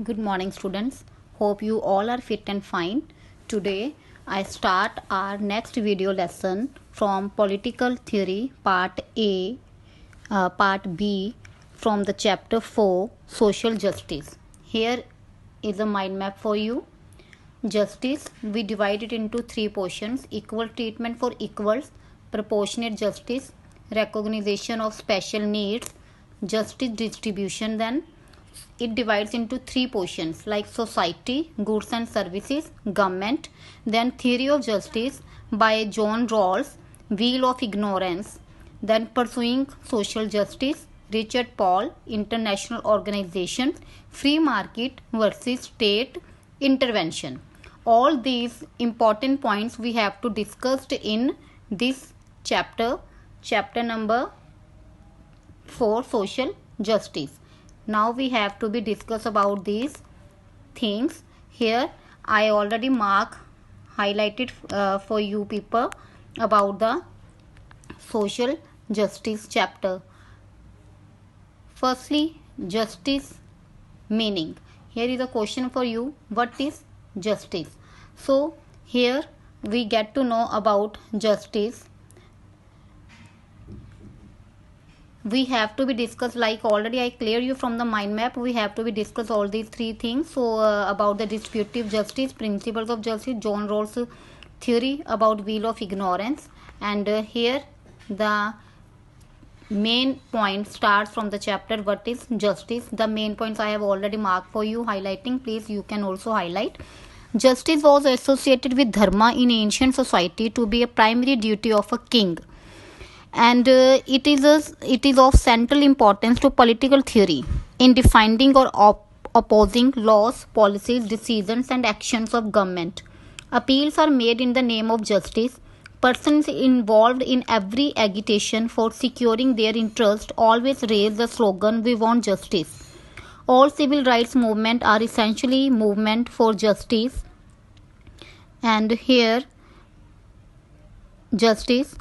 Good morning, students. Hope you all are fit and fine. Today, I start our next video lesson from Political Theory Part A, Part B from the Chapter 4 Social Justice. Here is a mind map for you. Justice, we divide it into three portions: equal treatment for equals, proportionate justice, recognition of special needs, justice distribution. Then it divides into three portions like society, goods and services, government. Then theory of justice by John Rawls, wheel of ignorance. Then pursuing social justice, Richard Paul, international organizations, free market versus state intervention. All these important points we have to discuss in this chapter number 4, social justice. Now we have to be discuss about these things. Here I already highlighted for you people about the social justice chapter. Firstly, justice meaning. Here is a question for you: what is justice? So here we get to know about justice. We have to be discussed, like already I clear you from the mind map, we have to be discuss all these three things. So about the distributive justice, principles of justice, John Rawls theory about wheel of ignorance, and here the main point starts from the chapter what is justice. The main points I have already marked for you highlighting. Please, you can also highlight. Justice was associated with dharma in ancient society to be a primary duty of a king, and it is of central importance to political theory in defining or opposing laws, policies, decisions and actions of government. Appeals are made in the name of justice. Persons involved in every agitation for securing their interest always raise the slogan, "We want justice." All civil rights movements are essentially movement for justice, and here justice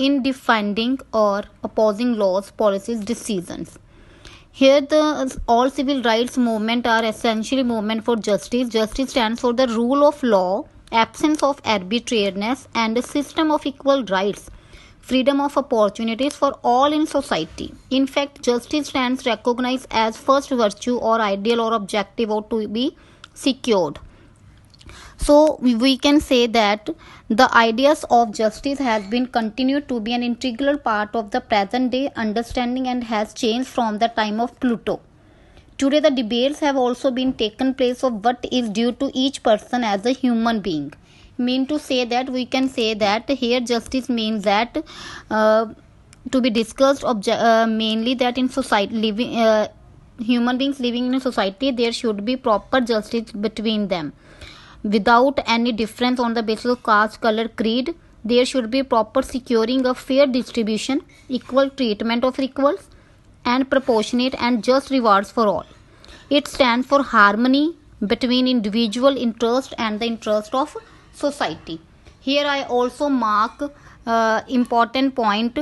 in defining or opposing laws, policies, decisions. Here the all civil rights movement are essentially movement for justice. Justice stands for the rule of law, absence of arbitrariness and a system of equal rights, freedom of opportunities for all in society. In fact, justice stands recognized as first virtue or ideal or objective or to be secured. So we can say that the ideas of justice has been continued to be an integral part of the present day understanding and has changed from the time of Plato. Today the debates have also been taken place of what is due to each person as a human being. Mean to say that we can say that here justice means that to be discussed mainly that in society living human beings living in a society, there should be proper justice between them without any difference on the basis of caste, color, creed. There should be proper securing of fair distribution, equal treatment of equals, and proportionate and just rewards for all. It stands for harmony between individual interest and the interest of society. Here I also mark important point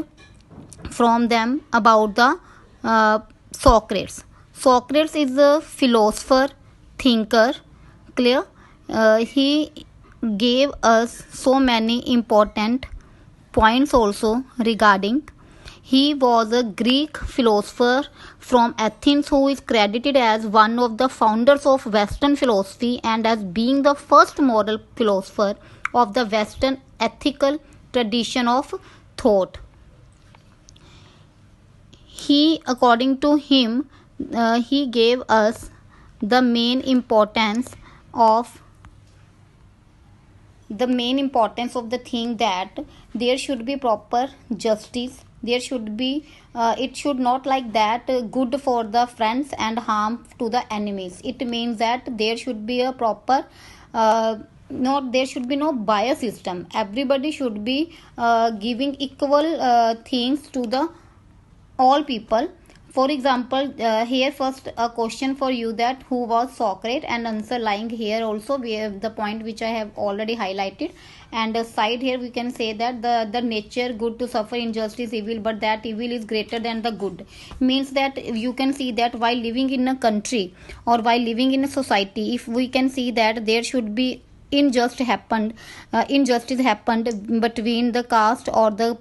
from them about the Socrates. Socrates is a philosopher, thinker, clear. He gave us so many important points also regarding. He was a Greek philosopher from Athens who is credited as one of the founders of Western philosophy and as being the first moral philosopher of the Western ethical tradition of thought. He, according to him, he gave us the main importance of the thing that there should be proper justice. There should be it should not like that good for the friends and harm to the enemies. It means that there should be a proper not there should be no bias system. Everybody should be giving equal things to the all people. For example, here first a question for you, that who was Socrates, and answer lying here also. We have the point which I have already highlighted, and side here we can say that the nature good to suffer injustice evil, but that evil is greater than the good. Means that you can see that while living in a country or while living in a society, if we can see that there should be injustice happened between the caste or the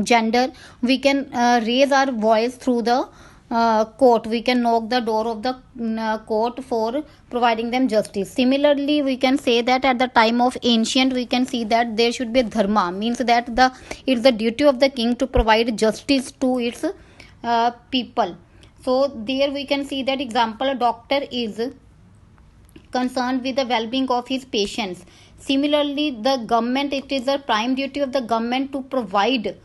gender, we can raise our voice through the court. We can knock the door of the court for providing them justice. Similarly, we can say that at the time of ancient, we can see that there should be dharma, means that it's the duty of the king to provide justice to its people. So there we can see that example, a doctor is concerned with the well-being of his patients. Similarly, the government, it is the prime duty of the government to provide,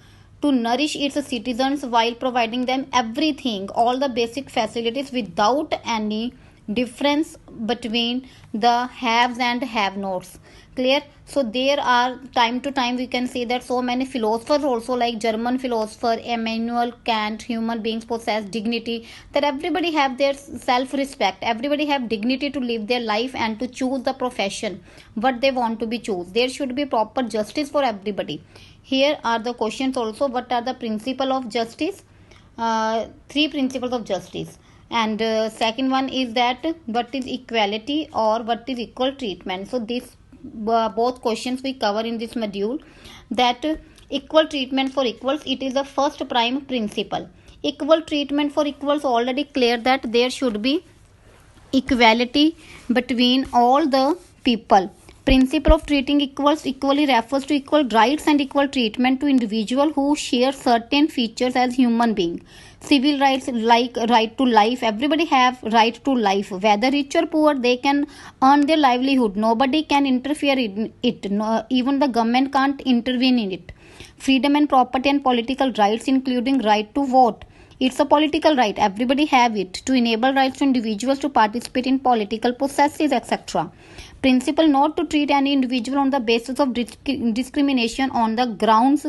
to nourish its citizens while providing them everything, all the basic facilities without any difference between the haves and have nots. Clear? So there are time to time we can see that so many philosophers also, like German philosopher Immanuel Kant, human beings possess dignity, that everybody have their self respect, everybody have dignity to live their life and to choose the profession what they want to be choose. There should be proper justice for everybody. Here are the questions also, what are the principle of justice? Three principles of justice, and second one is that what is equality or what is equal treatment. So this both questions we cover in this module, that equal treatment for equals, it is the first prime principle. Equal treatment for equals, already clear that there should be equality between all the people. Principle of treating equals equally refers to equal rights and equal treatment to individual who share certain features as human being. Civil rights like right to life, everybody have right to life, whether rich or poor, they can earn their livelihood, nobody can interfere in it, no, even the government can't intervene in it. Freedom and property and political rights, including right to vote, it's a political right, everybody have it, to enable rights to individuals to participate in political processes, etc. Principle not to treat any individual on the basis of discrimination on the grounds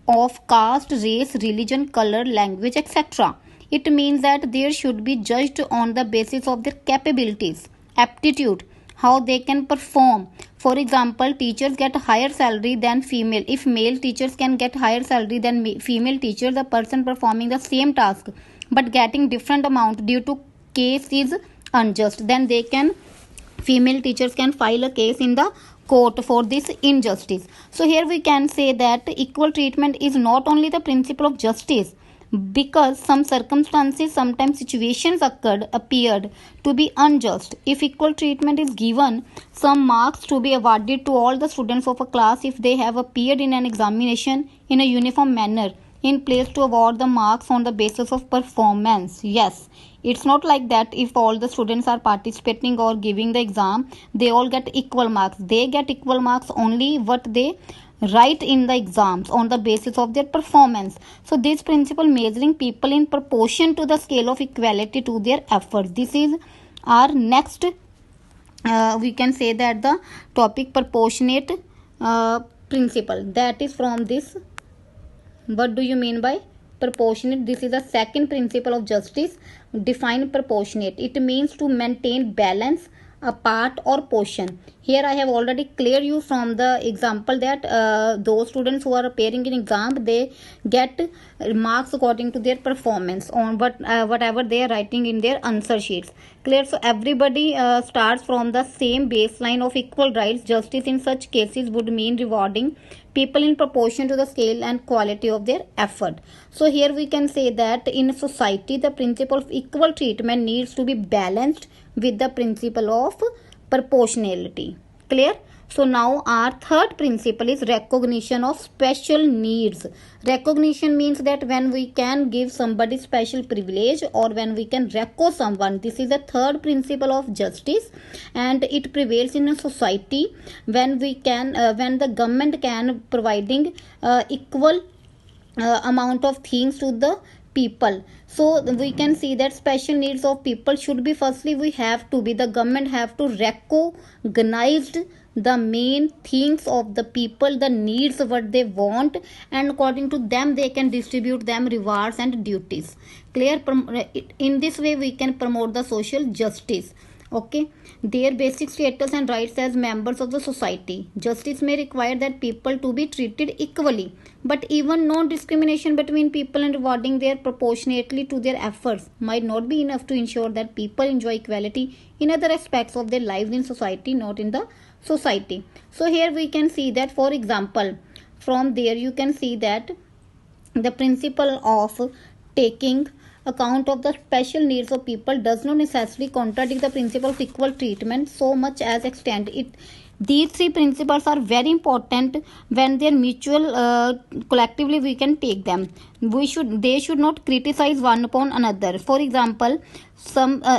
of caste, race, religion, color, language, etc. It means that they should be judged on the basis of their capabilities, aptitude, how they can perform. For example, teachers get higher salary than female. If male teachers can get higher salary than female teachers, the person performing the same task but getting different amount due to case is unjust, then they can, female teachers can file a case in the court for this injustice. So here we can say that equal treatment is not only the principle of justice, because some circumstances, sometimes situations appeared to be unjust. If equal treatment is given, some marks to be awarded to all the students of a class if they have appeared in an examination in a uniform manner, in place to award the marks on the basis of performance. Yes, it's not like that if all the students are participating or giving the exam, they all get equal marks. They get equal marks only what they write in the exams on the basis of their performance. So this principle measuring people in proportion to the scale of equality to their efforts. This is our next, we can say that the topic proportionate principle, that is from this. What do you mean by proportionate? This is the second principle of justice. Define proportionate. It means to maintain balance, a part or portion. Here I have already cleared you from the example that those students who are appearing in exam, they get marks according to their performance on whatever they are writing in their answer sheets. Clear? So everybody starts from the same baseline of equal rights. Justice in such cases would mean rewarding people in proportion to the scale and quality of their effort. So here we can say that in society, the principle of equal treatment needs to be balanced with the principle of proportionality. Clear? So now our third principle is recognition of special needs. Recognition means that when we can give somebody special privilege or when we can recognize someone. This is the third principle of justice, and it prevails in a society when we can, when the government can providing equal amount of things to the people. So we can see that special needs of people should be, firstly we have to be, the government have to recognize the main things of the people, the needs what they want, and according to them they can distribute them rewards and duties. Clear? In this way we can promote the social justice. Okay, their basic status and rights as members of the society. Justice may require that people to be treated equally, but even non-discrimination between people and rewarding their proportionately to their efforts might not be enough to ensure that people enjoy equality in other aspects of their lives in society, not in the society. So here we can see that, for example, from there you can see that the principle of taking account of the special needs of people does not necessarily contradict the principle of equal treatment so much as extend it. These three principles are very important. When they're mutual, collectively we can take them. They should not criticize one upon another. For example,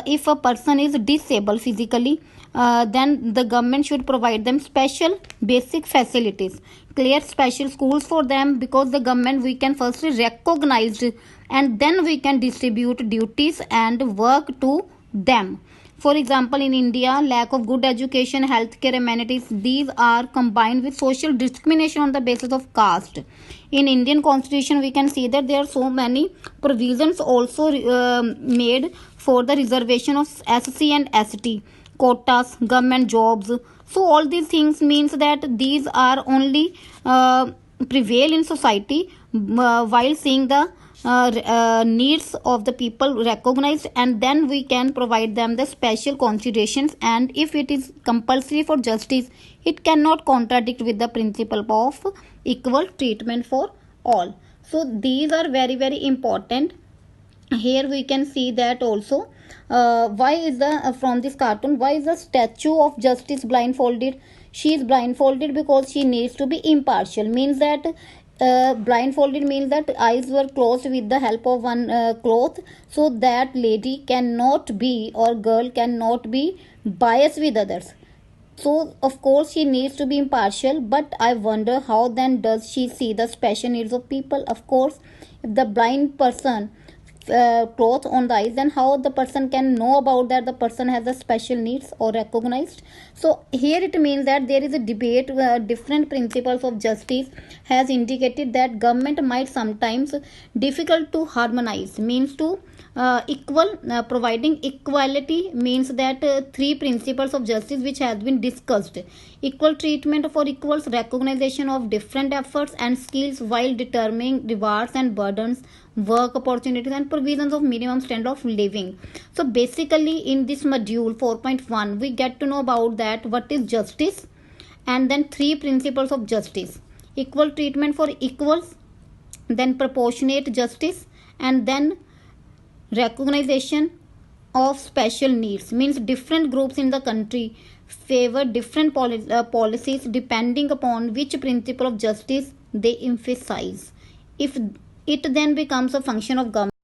if a person is disabled physically, then the government should provide them special basic facilities, clear special schools for them, because the government we can firstly recognize and then we can distribute duties and work to them. For example, in India, lack of good education, healthcare amenities, these are combined with social discrimination on the basis of caste. In Indian constitution, we can see that there are so many provisions also made for the reservation of SC and ST, quotas, government jobs. So all these things means that these are only prevail in society while seeing the needs of the people recognized, and then we can provide them the special considerations. And if it is compulsory for justice, it cannot contradict with the principle of equal treatment for all. So these are very very important. Here we can see that also why is the from this cartoon, why is the statue of justice blindfolded? She is blindfolded because she needs to be impartial. Means that blindfolded means that eyes were closed with the help of one cloth, so that lady cannot be, or girl cannot be biased with others. So of course she needs to be impartial, but I wonder how then does she see the special needs of people? Of course, if the blind person cloth on the eyes, then how the person can know about that the person has the special needs or recognized? So here it means that there is a debate where different principles of justice has indicated that government might sometimes difficult to harmonize, means to providing equality, means that three principles of justice which has been discussed: equal treatment for equals, recognition of different efforts and skills while determining rewards and burdens, work opportunities and provisions of minimum standard of living. So basically in this module 4.1 we get to know about that what is justice, and then three principles of justice: equal treatment for equals, then proportionate justice, and then recognition of special needs. Means different groups in the country favor different policies depending upon which principle of justice they emphasize. If it then becomes a function of government